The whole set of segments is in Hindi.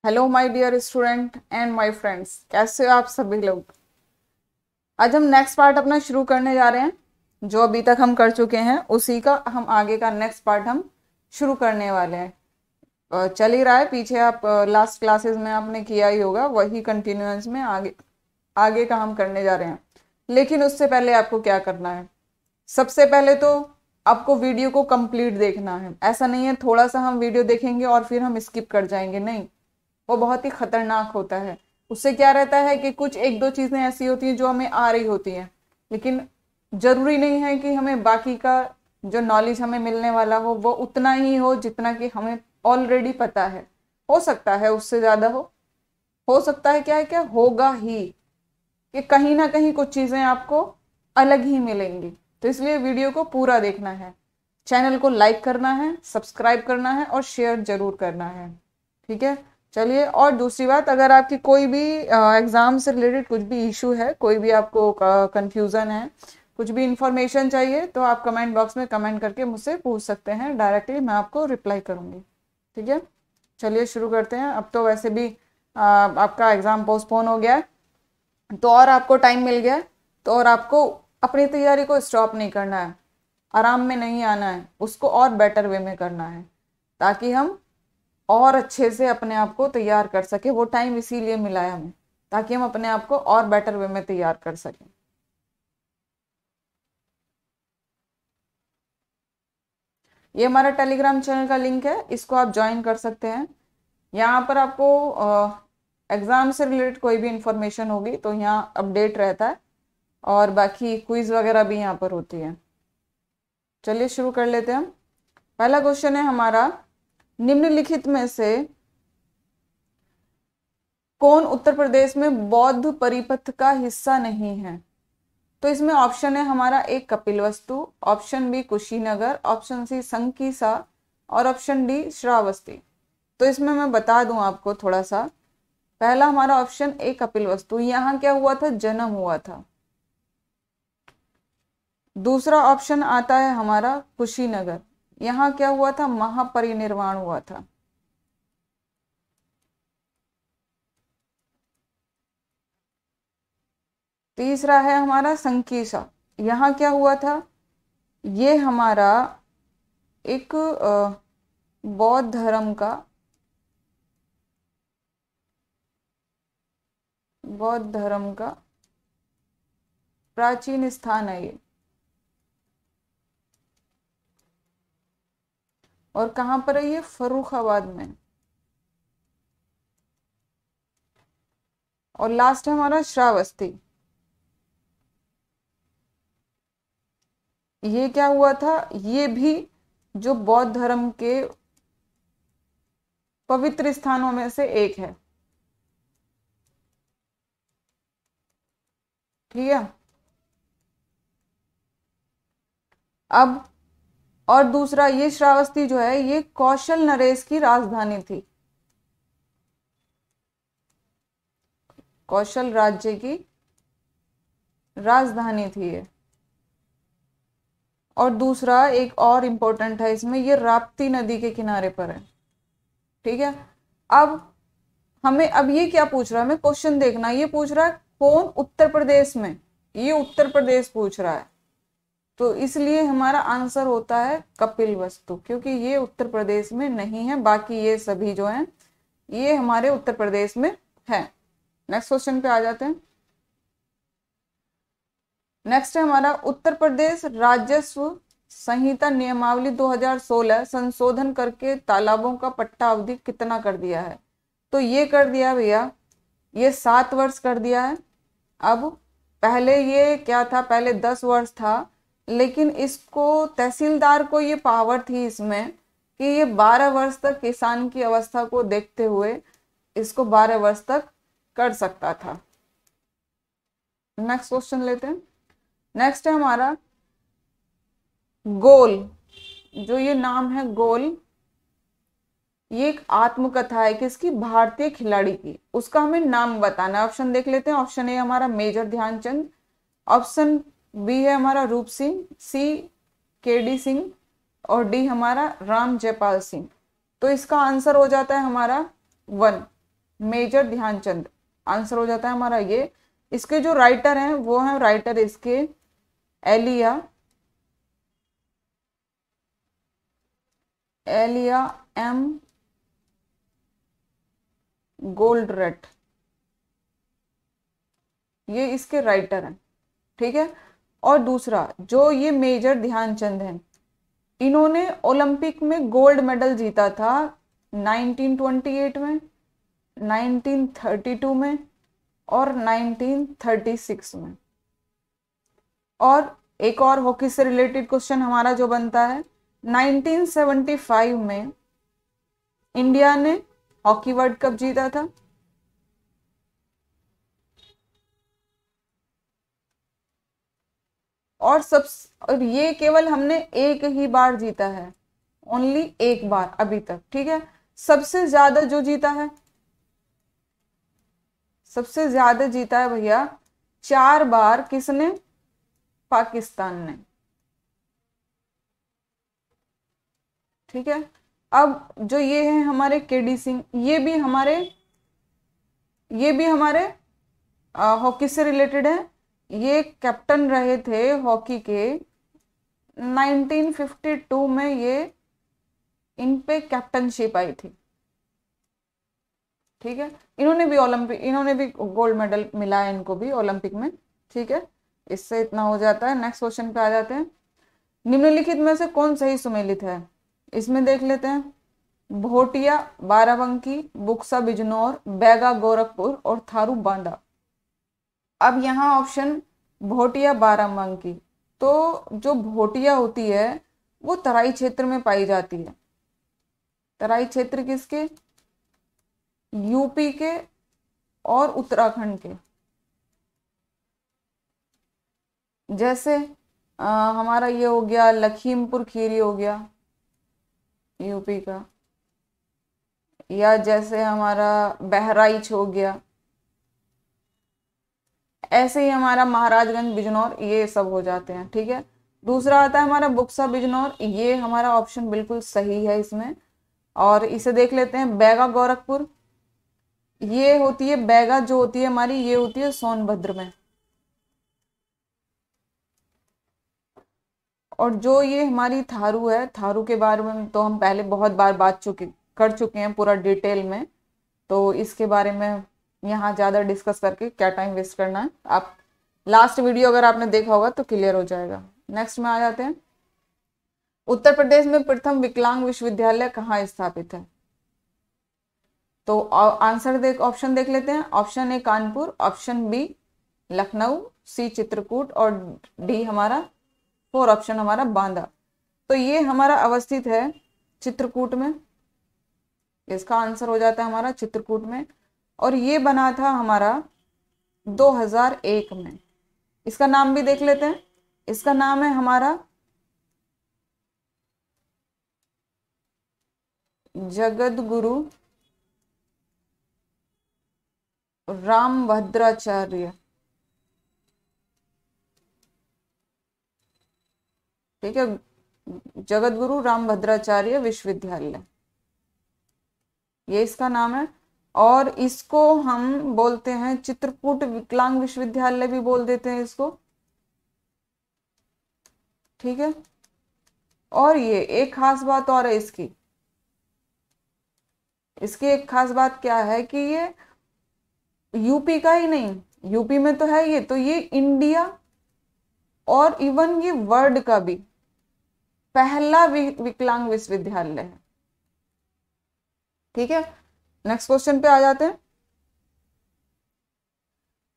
Hello my dear student and my friends, कैसे हो आप सभी लोग। आज हम नेक्स्ट पार्ट अपना शुरू करने जा रहे हैं। जो अभी तक हम कर चुके हैं उसी का हम आगे का नेक्स्ट पार्ट हम शुरू करने वाले हैं। चल ही रहा है पीछे, आप लास्ट क्लासेस में आपने किया ही होगा, वही कंटिन्यूअंस में आगे आगे का हम करने जा रहे हैं। लेकिन उससे पहले आपको क्या करना है, सबसे पहले तो आपको वीडियो को कंप्लीट देखना है। ऐसा नहीं है थोड़ा सा हम वीडियो देखेंगे और फिर हम स्किप कर जाएंगे, नहीं, वो बहुत ही खतरनाक होता है। उससे क्या रहता है कि कुछ एक दो चीजें ऐसी होती हैं जो हमें आ रही होती हैं, लेकिन जरूरी नहीं है कि हमें बाकी का जो नॉलेज हमें मिलने वाला हो वो उतना ही हो जितना कि हमें ऑलरेडी पता है। हो सकता है उससे ज्यादा हो सकता है क्या होगा ही कि कहीं ना कहीं कुछ चीजें आपको अलग ही मिलेंगी। तो इसलिए वीडियो को पूरा देखना है, चैनल को लाइक करना है, सब्सक्राइब करना है और शेयर जरूर करना है। ठीक है, चलिए। और दूसरी बात, अगर आपकी कोई भी एग्जाम से रिलेटेड कुछ भी इशू है, कोई भी आपको कंफ्यूजन है, कुछ भी इंफॉर्मेशन चाहिए, तो आप कमेंट बॉक्स में कमेंट करके मुझसे पूछ सकते हैं डायरेक्टली, मैं आपको रिप्लाई करूंगी। ठीक है, चलिए शुरू करते हैं। अब तो वैसे भी आपका एग्जाम पोस्टपोन हो गया है, तो और आपको टाइम मिल गया है, तो और आपको अपनी तैयारी को स्टॉप नहीं करना है, आराम में नहीं आना है, उसको और बेटर वे में करना है, ताकि हम और अच्छे से अपने आप को तैयार कर सके। वो टाइम इसीलिए मिला है हमें, ताकि हम अपने आप को और बेटर वे में तैयार कर सकें। ये हमारा टेलीग्राम चैनल का लिंक है, इसको आप ज्वाइन कर सकते हैं। यहाँ पर आपको एग्जाम से रिलेटेड कोई भी इंफॉर्मेशन होगी तो यहाँ अपडेट रहता है, और बाकी क्विज वगैरह भी यहाँ पर होती है। चलिए शुरू कर लेते हैं हम। पहला क्वेश्चन है हमारा, निम्नलिखित में से कौन उत्तर प्रदेश में बौद्ध परिपथ का हिस्सा नहीं है। तो इसमें ऑप्शन है हमारा, एक Kapilavastu, option B Kushinagar, option C Sankisa और ऑप्शन डी श्रावस्ती। तो इसमें मैं बता दूं आपको थोड़ा सा, पहला हमारा ऑप्शन ए कपिलवस्तु, यहाँ क्या हुआ था, जन्म हुआ था। दूसरा ऑप्शन आता है हमारा कुशीनगर, यहाँ क्या हुआ था, महापरिनिर्वाण हुआ था। तीसरा है हमारा संकीसा, यहाँ क्या हुआ था, ये हमारा एक बौद्ध धर्म का प्राचीन स्थान है ये। और कहां पर है ये, फर्रुखाबाद में। और लास्ट है हमारा श्रावस्ती, ये क्या हुआ था, ये भी जो बौद्ध धर्म के पवित्र स्थानों में से एक है। ठीक है, अब और दूसरा, ये श्रावस्ती जो है ये कौशल नरेश की राजधानी थी, कौशल राज्य की राजधानी थी ये। और दूसरा एक और इंपॉर्टेंट है इसमें, ये राप्ती नदी के किनारे पर है। ठीक है, अब हमें अब ये क्या पूछ रहा है, हमें क्वेश्चन देखना, ये पूछ रहा है कौन उत्तर प्रदेश में, ये उत्तर प्रदेश पूछ रहा है, तो इसलिए हमारा आंसर होता है कपिलवस्तु, क्योंकि ये उत्तर प्रदेश में नहीं है, बाकी ये सभी जो हैं ये हमारे उत्तर प्रदेश में है। नेक्स्ट क्वेश्चन पे आ जाते हैं। नेक्स्ट है हमारा, उत्तर प्रदेश राजस्व संहिता नियमावली 2016 संशोधन करके तालाबों का पट्टा अवधि कितना कर दिया है। तो ये कर दिया भैया, ये 7 वर्ष कर दिया है। अब पहले ये क्या था, पहले 10 वर्ष था, लेकिन इसको तहसीलदार को ये पावर थी इसमें कि ये 12 वर्ष तक किसान की अवस्था को देखते हुए इसको 12 वर्ष तक कर सकता था। नेक्स्ट क्वेश्चन लेते हैं। नेक्स्ट है हमारा गोल, जो ये नाम है गोल, ये एक आत्मकथा है किसकी, भारतीय खिलाड़ी की, उसका हमें नाम बताना है। ऑप्शन देख लेते हैं। ऑप्शन ए हमारा मेजर ध्यानचंद, ऑप्शन बी है हमारा रूप सिंह, सी केडी सिंह और डी हमारा राम जयपाल सिंह। तो इसका आंसर हो जाता है हमारा 1, मेजर ध्यानचंद आंसर हो जाता है हमारा ये। इसके जो राइटर हैं वो हैं राइटर इसके एलिया एम गोल्डरेट, ये इसके राइटर हैं, ठीक है। और दूसरा जो ये मेजर ध्यानचंद हैं, इन्होंने ओलंपिक में गोल्ड मेडल जीता था 1928 में, 1932 में और 1936 में। और एक और हॉकी से रिलेटेड क्वेश्चन हमारा जो बनता है, 1975 में इंडिया ने हॉकी वर्ल्ड कप जीता था। और ये केवल हमने एक ही बार जीता है, ओनली एक बार अभी तक, ठीक है। सबसे ज्यादा जो जीता है, सबसे ज्यादा जीता है भैया 4 बार, किसने? पाकिस्तान ने, ठीक है। अब जो ये है हमारे केडी सिंह, ये भी हमारे हॉकी से रिलेटेड है। ये कैप्टन रहे थे हॉकी के, 1952 में ये इन पे कैप्टनशिप आई थी, ठीक है। इन्होंने भी गोल्ड मेडल मिला है इनको भी ओलंपिक में, ठीक है। इससे इतना हो जाता है। नेक्स्ट क्वेश्चन पे आ जाते हैं। निम्नलिखित में से कौन सही सुमेलित है? इसमें देख लेते हैं। भोटिया बाराबंकी, बुक्सा बिजनौर, बैगा गोरखपुर और थारू बांदा। अब यहाँ ऑप्शन भोटिया बाराबंकी, तो जो भोटिया होती है वो तराई क्षेत्र में पाई जाती है। तराई क्षेत्र किसके? यूपी के और उत्तराखंड के। जैसे हमारा ये हो गया लखीमपुर खीरी हो गया यूपी का, या जैसे हमारा बहराइच हो गया, ऐसे ही हमारा महाराजगंज बिजनौर, ये सब हो जाते हैं, ठीक है। दूसरा आता है हमारा बुक्सा बिजनौर, ये हमारा ऑप्शन बिल्कुल सही है इसमें। और इसे देख लेते हैं बैगा गोरखपुर, ये होती है बैगा जो होती है हमारी, ये होती है सोनभद्र में। और जो ये हमारी थारू है, थारू के बारे में तो हम पहले बहुत बार बात कर चुके हैं पूरा डिटेल में, तो इसके बारे में यहाँ ज़्यादा डिस्कस करके क्या टाइम वेस्ट करना है। आप लास्ट वीडियो अगर आपने देखा होगा तो क्लियर हो जाएगा। नेक्स्ट में आ जाते हैं। उत्तर प्रदेश में प्रथम विकलांग विश्वविद्यालय कहाँ स्थापित है? तो आंसर ऑप्शन देख लेते हैं। Option A Kanpur, option B Lucknow, C Chitrakoot और डी हमारा 4 ऑप्शन हमारा बांदा। तो ये हमारा अवस्थित है चित्रकूट में, इसका आंसर हो जाता है हमारा चित्रकूट में। और ये बना था हमारा 2001 में। इसका नाम भी देख लेते हैं। इसका नाम है हमारा जगत गुरु रामभद्राचार्य, ठीक है, जगत गुरु रामभद्राचार्य विश्वविद्यालय, ये इसका नाम है। और इसको हम बोलते हैं चित्रकूट विकलांग विश्वविद्यालय भी बोल देते हैं इसको, ठीक है। और ये एक खास बात और है इसकी एक खास बात क्या है कि ये यूपी का ही नहीं, यूपी में तो है ये, तो ये इंडिया और इवन ये वर्ल्ड का भी पहला विकलांग विश्वविद्यालय है, ठीक है। नेक्स्ट क्वेश्चन पे आ जाते हैं।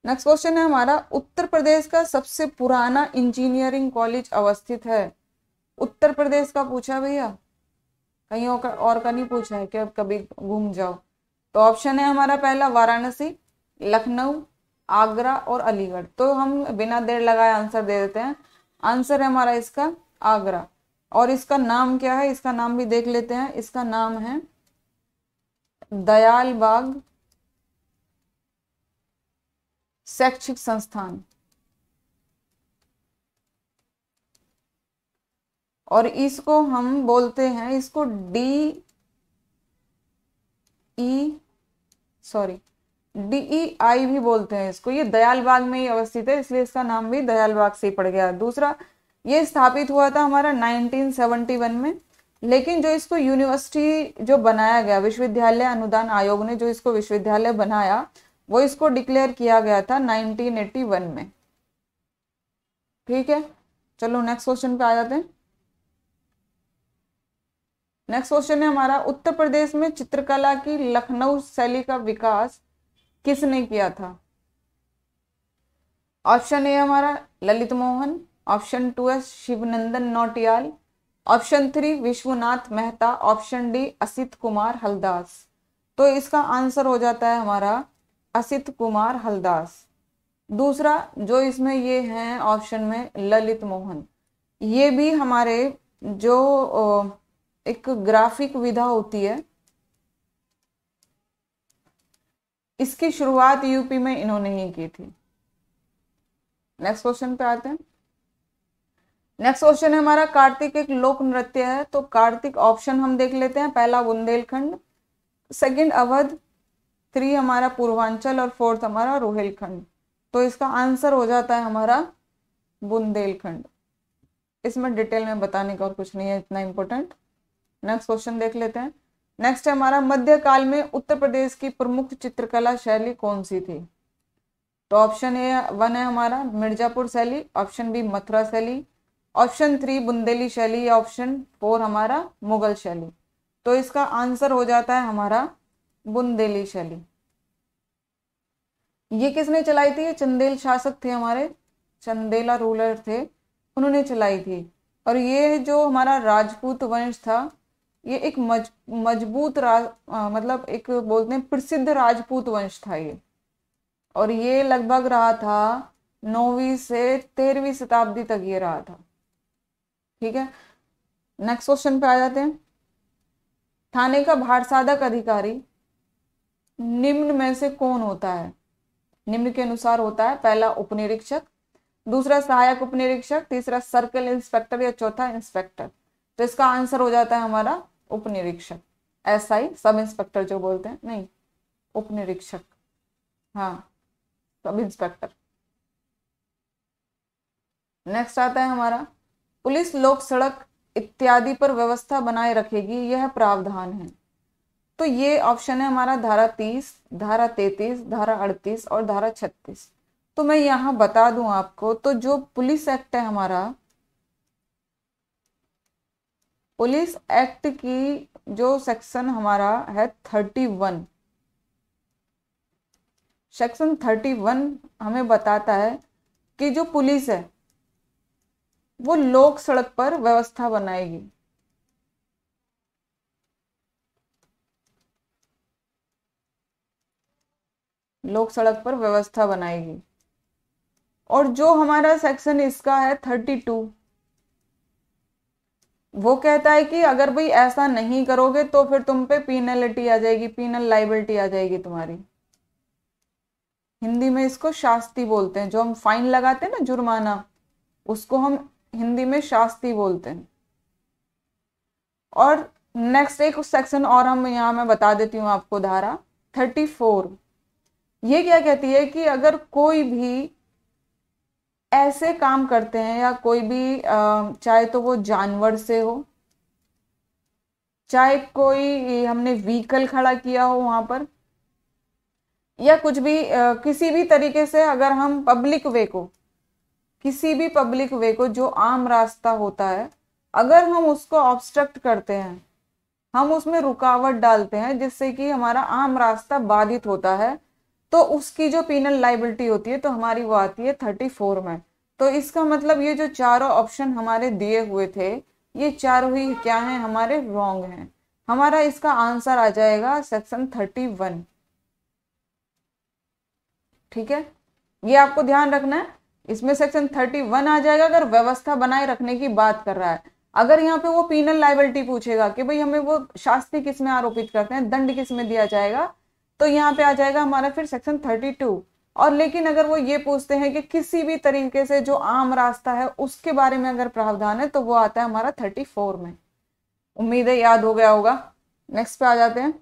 नेक्स्ट क्वेश्चन है हमारा, उत्तर प्रदेश का सबसे पुराना इंजीनियरिंग कॉलेज अवस्थित है। उत्तर प्रदेश का पूछा भैया, कहीं और का नहीं पूछा है कि कभी घूम जाओ। तो ऑप्शन है हमारा पहला वाराणसी, लखनऊ, आगरा और अलीगढ़। तो हम बिना देर लगाए आंसर दे देते हैं। आंसर है हमारा इसका आगरा। और इसका नाम क्या है, इसका नाम भी देख लेते हैं। इसका नाम है दयाल बाग शैक्षिक संस्थान। और इसको हम बोलते हैं, इसको DEIC सॉरी DEI भी बोलते हैं इसको, ये दयालबाग में ही अवस्थित है, इसलिए इसका नाम भी दयालबाग से ही पड़ गया। दूसरा, ये स्थापित हुआ था हमारा 1971 में, लेकिन जो इसको यूनिवर्सिटी जो बनाया गया, विश्वविद्यालय अनुदान आयोग ने जो इसको विश्वविद्यालय बनाया, वो इसको डिक्लेयर किया गया था 1981 में। ठीक है, चलो नेक्स्ट क्वेश्चन पे आ जाते हैं। नेक्स्ट क्वेश्चन है हमारा, उत्तर प्रदेश में चित्रकला की लखनऊ शैली का विकास किसने किया था? ऑप्शन ए हमारा ललित मोहन, ऑप्शन 2 है Shivnandan Nautiyal, option 3 Vishwanath Mehta, option D Asit Kumar Haldas. तो इसका आंसर हो जाता है हमारा असित कुमार हलदास। दूसरा जो इसमें ये है ऑप्शन में ललित मोहन, ये भी हमारे जो एक ग्राफिक विधा होती है, इसकी शुरुआत यूपी में इन्होंने ही की थी। नेक्स्ट क्वेश्चन पे आते हैं। नेक्स्ट क्वेश्चन है हमारा, कार्तिक एक लोक नृत्य है, तो कार्तिक ऑप्शन हम देख लेते हैं। पहला बुंदेलखंड, सेकंड अवध, 3 हमारा पूर्वांचल और 4th हमारा रोहिलखंड। तो इसका आंसर हो जाता है हमारा बुंदेलखंड। इसमें डिटेल में बताने का और कुछ नहीं है इतना इंपॉर्टेंट। नेक्स्ट क्वेश्चन देख लेते हैं। नेक्स्ट है हमारा, मध्यकाल में उत्तर प्रदेश की प्रमुख चित्रकला शैली कौन सी थी? तो ऑप्शन ए 1 है हमारा मिर्जापुर शैली, ऑप्शन बी मथुरा शैली, ऑप्शन 3 बुंदेली शैली, या ऑप्शन 4 हमारा मुगल शैली। तो इसका आंसर हो जाता है हमारा बुंदेली शैली। ये किसने चलाई थी? ये चंदेल शासक थे हमारे, चंदेला रूलर थे, उन्होंने चलाई थी। और ये जो हमारा राजपूत वंश था, ये एक मजबूत मतलब एक बोलते हैं प्रसिद्ध राजपूत वंश था ये, और ये लगभग रहा था 9वीं से 13वीं शताब्दी तक ये रहा था। ठीक है, नेक्स्ट क्वेश्चन पे आ जाते हैं। थाने का भारसाधक अधिकारी निम्न में से कौन होता है? निम्न के अनुसार होता है, पहला उपनिरीक्षक, दूसरा सहायक उपनिरीक्षक, तीसरा सर्कल इंस्पेक्टर, या चौथा इंस्पेक्टर। तो इसका आंसर हो जाता है हमारा उपनिरीक्षक, SI सब इंस्पेक्टर जो बोलते हैं, नहीं उपनिरीक्षक, हाँ सब इंस्पेक्टर। नेक्स्ट आता है हमारा, पुलिस लोक सड़क इत्यादि पर व्यवस्था बनाए रखेगी, यह प्रावधान है। तो ये ऑप्शन है हमारा धारा 30, धारा 33, धारा 38 और धारा 36। तो मैं यहां बता दूं आपको, तो जो पुलिस एक्ट है हमारा, पुलिस एक्ट की जो सेक्शन हमारा है 31, सेक्शन 31 हमें बताता है कि जो पुलिस है वो लोक सड़क पर व्यवस्था बनाएगी। लोक सड़क पर व्यवस्था बनाएगी। और जो हमारा सेक्शन इसका है 32, वो कहता है कि अगर भाई ऐसा नहीं करोगे तो फिर तुम पे पीनलिटी आ जाएगी, पीनल लाइबिलिटी आ जाएगी तुम्हारी। हिंदी में इसको शास्ति बोलते हैं, जो हम फाइन लगाते हैं ना जुर्माना, उसको हम हिंदी में शास्ति बोलते हैं। और नेक्स्ट एक सेक्शन और हम यहाँ मैं बता देती हूँ आपको, धारा 34, ये क्या कहती है कि अगर कोई भी ऐसे काम करते हैं, या कोई भी चाहे तो वो जानवर से हो, चाहे कोई हमने व्हीकल खड़ा किया हो वहां पर, या कुछ भी किसी भी तरीके से अगर हम पब्लिक वे को, किसी भी पब्लिक वे को जो आम रास्ता होता है, अगर हम उसको ऑब्स्ट्रक्ट करते हैं, हम उसमें रुकावट डालते हैं जिससे कि हमारा आम रास्ता बाधित होता है, तो उसकी जो पीनल लाइबिलिटी होती है तो हमारी वो आती है 34 में। तो इसका मतलब ये जो चारों ऑप्शन हमारे दिए हुए थे, ये चारों ही क्या हैं? हमारे रॉन्ग हैं। हमारा इसका आंसर आ जाएगा सेक्शन 31। ठीक है, ये आपको ध्यान रखना है, इसमें सेक्शन 31 आ जाएगा अगर व्यवस्था बनाए रखने की बात कर रहा है। अगर यहाँ पे वो पीनल लाइबिलिटी पूछेगा कि भाई हमें वो शास्ति किस में आरोपित करते हैं, दंड किस में दिया जाएगा, तो यहाँ पे आ जाएगा हमारा फिर सेक्शन 32। और लेकिन अगर वो ये पूछते हैं कि किसी भी तरीके से जो आम रास्ता है उसके बारे में अगर प्रावधान है, तो वो आता है हमारा 34 में। उम्मीद है याद हो गया होगा। नेक्स्ट पे आ जाते हैं।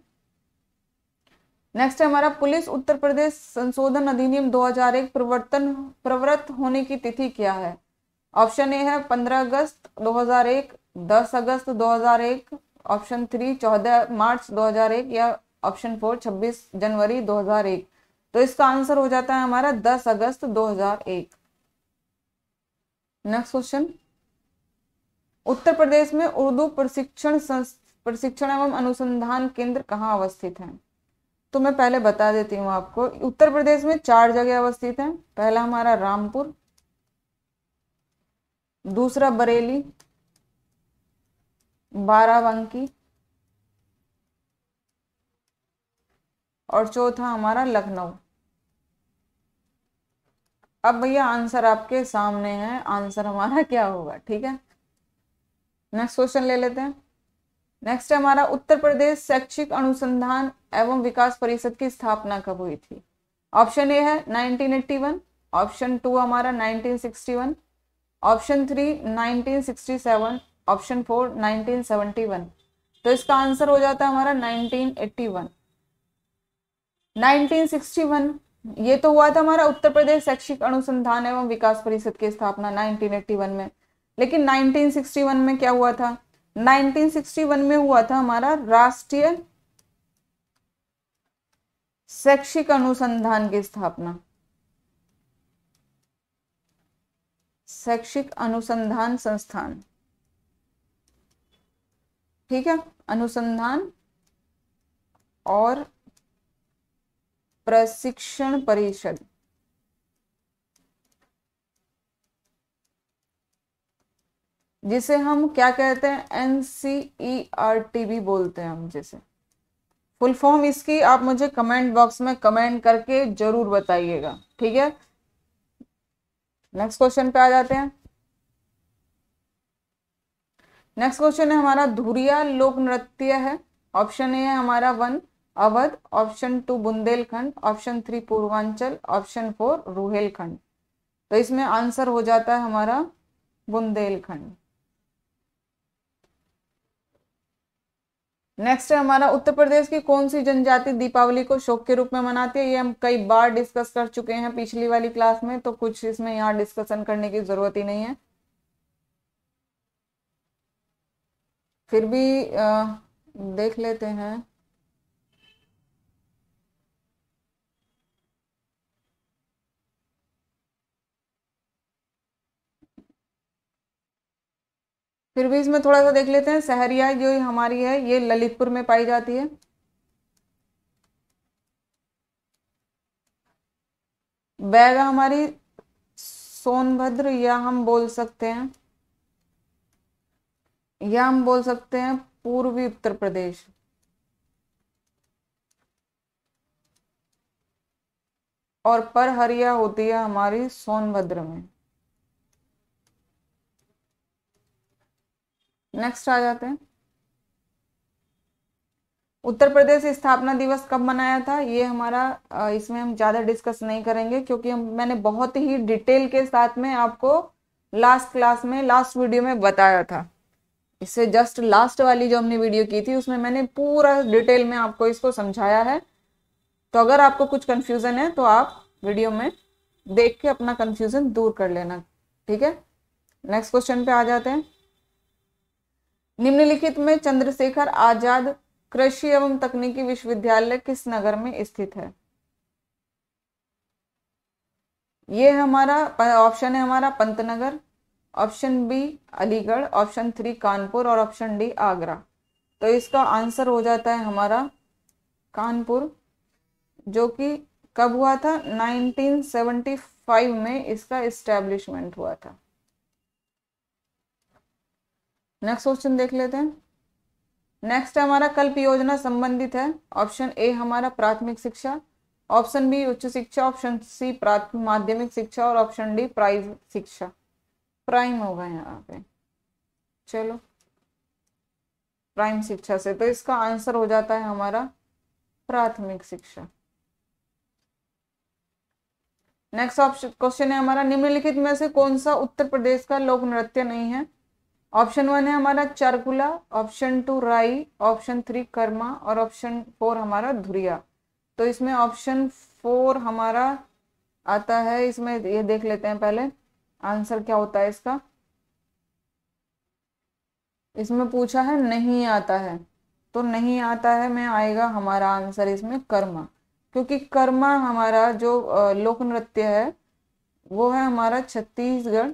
नेक्स्ट है हमारा पुलिस उत्तर प्रदेश संशोधन अधिनियम 2001 प्रवृत्त होने की तिथि क्या है? ऑप्शन ए है 15 अगस्त 2001, 10 अगस्त 2001, ऑप्शन 3 14 मार्च 2001 या ऑप्शन 4 26 जनवरी 2001। तो इसका आंसर हो जाता है हमारा 10 अगस्त 2001। नेक्स्ट क्वेश्चन, उत्तर प्रदेश में उर्दू प्रशिक्षण एवं अनुसंधान केंद्र कहाँ अवस्थित है? तो मैं पहले बता देती हूँ आपको, उत्तर प्रदेश में 4 जगह अवस्थित हैं। पहला हमारा रामपुर, दूसरा बरेली, बाराबंकी और चौथा हमारा लखनऊ। अब भैया आंसर आपके सामने है, आंसर हमारा क्या होगा, ठीक है। नेक्स्ट क्वेश्चन ले लेते हैं। नेक्स्ट है हमारा उत्तर प्रदेश शैक्षिक अनुसंधान एवं विकास परिषद की स्थापना कब हुई थी? ऑप्शन ए है 1981, ऑप्शन 2 हमारा 1961, ऑप्शन 3 1967, ऑप्शन 4 1971। तो इसका आंसर हो जाता है हमारा 1981। 1961 ये तो हुआ था हमारा उत्तर प्रदेश शैक्षिक अनुसंधान एवं विकास परिषद की स्थापना 1981 में। लेकिन 1961 में क्या हुआ था? 1961 में हुआ था हमारा राष्ट्रीय शैक्षिक अनुसंधान की स्थापना, शैक्षिक अनुसंधान संस्थान, ठीक है, अनुसंधान और प्रशिक्षण परिषद, जिसे हम क्या कहते हैं, NCERT भी बोलते हैं हम, जिसे फुल फॉर्म इसकी आप मुझे कमेंट बॉक्स में कमेंट करके जरूर बताइएगा, ठीक है। नेक्स्ट क्वेश्चन पे आ जाते हैं। नेक्स्ट क्वेश्चन है हमारा धुरिया लोक नृत्य है। ऑप्शन ए है हमारा 1 Awadh, option 2 Bundelkhand, option 3 Purvanchal, option 4 Rohilkhand. तो इसमें आंसर हो जाता है हमारा बुंदेलखंड। नेक्स्ट है हमारा उत्तर प्रदेश की कौन सी जनजाति दीपावली को शौक के रूप में मनाती है? ये हम कई बार डिस्कस कर चुके हैं पिछली वाली क्लास में, तो कुछ इसमें यहाँ डिस्कशन करने की जरूरत ही नहीं है। फिर भी देख लेते हैं। फिर भी इसमें थोड़ा सा देख लेते हैं। सहरिया जो हमारी है ये ललितपुर में पाई जाती है। बैगा हमारी सोनभद्र, या हम बोल सकते हैं, पूर्वी उत्तर प्रदेश। और परहरिया होती है हमारी सोनभद्र में। नेक्स्ट आ जाते हैं। उत्तर प्रदेश स्थापना दिवस कब मनाया था? ये हमारा इसमें हम ज्यादा डिस्कस नहीं करेंगे, क्योंकि मैंने बहुत ही डिटेल के साथ में आपको लास्ट क्लास में, लास्ट वीडियो में बताया था। इससे जस्ट लास्ट वाली जो हमने वीडियो की थी उसमें मैंने पूरा डिटेल में आपको इसको समझाया है। तो अगर आपको कुछ कंफ्यूजन है तो आप वीडियो में देख के अपना कंफ्यूजन दूर कर लेना, ठीक है। नेक्स्ट क्वेश्चन पे आ जाते हैं। निम्नलिखित में चंद्रशेखर आजाद कृषि एवं तकनीकी विश्वविद्यालय किस नगर में स्थित है? ये हमारा ऑप्शन है हमारा Pantnagar, option B Aligarh, option 3 Kanpur और ऑप्शन डी आगरा। तो इसका आंसर हो जाता है हमारा कानपुर, जो कि कब हुआ था? 1975 में इसका एस्टेब्लिशमेंट हुआ था। नेक्स्ट क्वेश्चन देख लेते हैं। नेक्स्ट हमारा कल्प योजना संबंधित है। ऑप्शन ए हमारा प्राथमिक शिक्षा, ऑप्शन बी उच्च शिक्षा, ऑप्शन सी प्राथमिक माध्यमिक शिक्षा और ऑप्शन डी प्राइम शिक्षा। प्राइम होगा यहाँ पे, चलो प्राइम शिक्षा से। तो इसका आंसर हो जाता है हमारा प्राथमिक शिक्षा। नेक्स्ट ऑप्शन क्वेश्चन है हमारा निम्नलिखित में से कौन सा उत्तर प्रदेश का लोक नृत्य नहीं है? ऑप्शन 1 है हमारा चारकुला, ऑप्शन 2 राई, ऑप्शन 3 कर्मा और ऑप्शन 4 हमारा धुरिया। तो इसमें ऑप्शन 4 हमारा आता है। इसमें ये देख लेते हैं पहले आंसर क्या होता है इसका। इसमें पूछा है नहीं आता है, तो नहीं आता है में आएगा हमारा आंसर इसमें कर्मा, क्योंकि कर्मा हमारा जो लोक नृत्य है वो है हमारा छत्तीसगढ़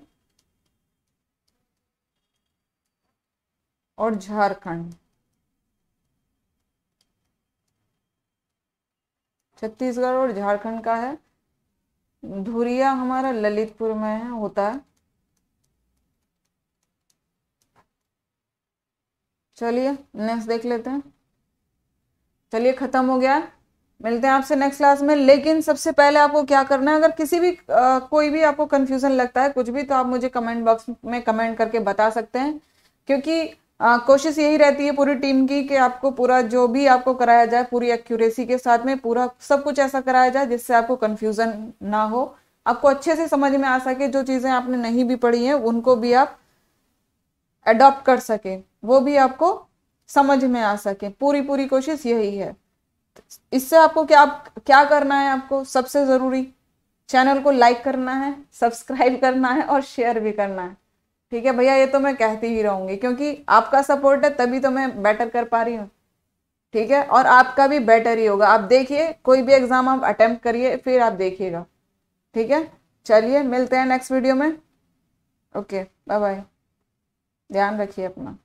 और झारखंड। छत्तीसगढ़ और झारखंड का है। धुरिया हमारा ललितपुर में है, होता है। चलिए नेक्स्ट देख लेते हैं। चलिए खत्म हो गया, मिलते हैं आपसे नेक्स्ट क्लास में। लेकिन सबसे पहले आपको क्या करना है, अगर किसी भी कोई भी आपको कंफ्यूजन लगता है कुछ भी, तो आप मुझे कमेंट बॉक्स में कमेंट करके बता सकते हैं, क्योंकि कोशिश यही रहती है पूरी टीम की कि आपको पूरा जो भी आपको कराया जाए पूरी एक्यूरेसी के साथ में पूरा सब कुछ ऐसा कराया जाए जिससे आपको कंफ्यूजन ना हो, आपको अच्छे से समझ में आ सके। जो चीजें आपने नहीं भी पढ़ी हैं उनको भी आप अडॉप्ट कर सके, वो भी आपको समझ में आ सके। पूरी पूरी कोशिश यही है। इससे आपको क्या क्या करना है, आपको सबसे जरूरी चैनल को लाइक करना है, सब्सक्राइब करना है और शेयर भी करना है। ठीक है भैया, ये तो मैं कहती ही रहूंगी क्योंकि आपका सपोर्ट है तभी तो मैं बेटर कर पा रही हूँ। ठीक है, और आपका भी बेटर ही होगा। आप देखिए, कोई भी एग्जाम आप अटेम्प्ट करिए फिर आप देखिएगा। ठीक है, चलिए मिलते हैं नेक्स्ट वीडियो में। ओके, बाय बाय, ध्यान रखिए अपना।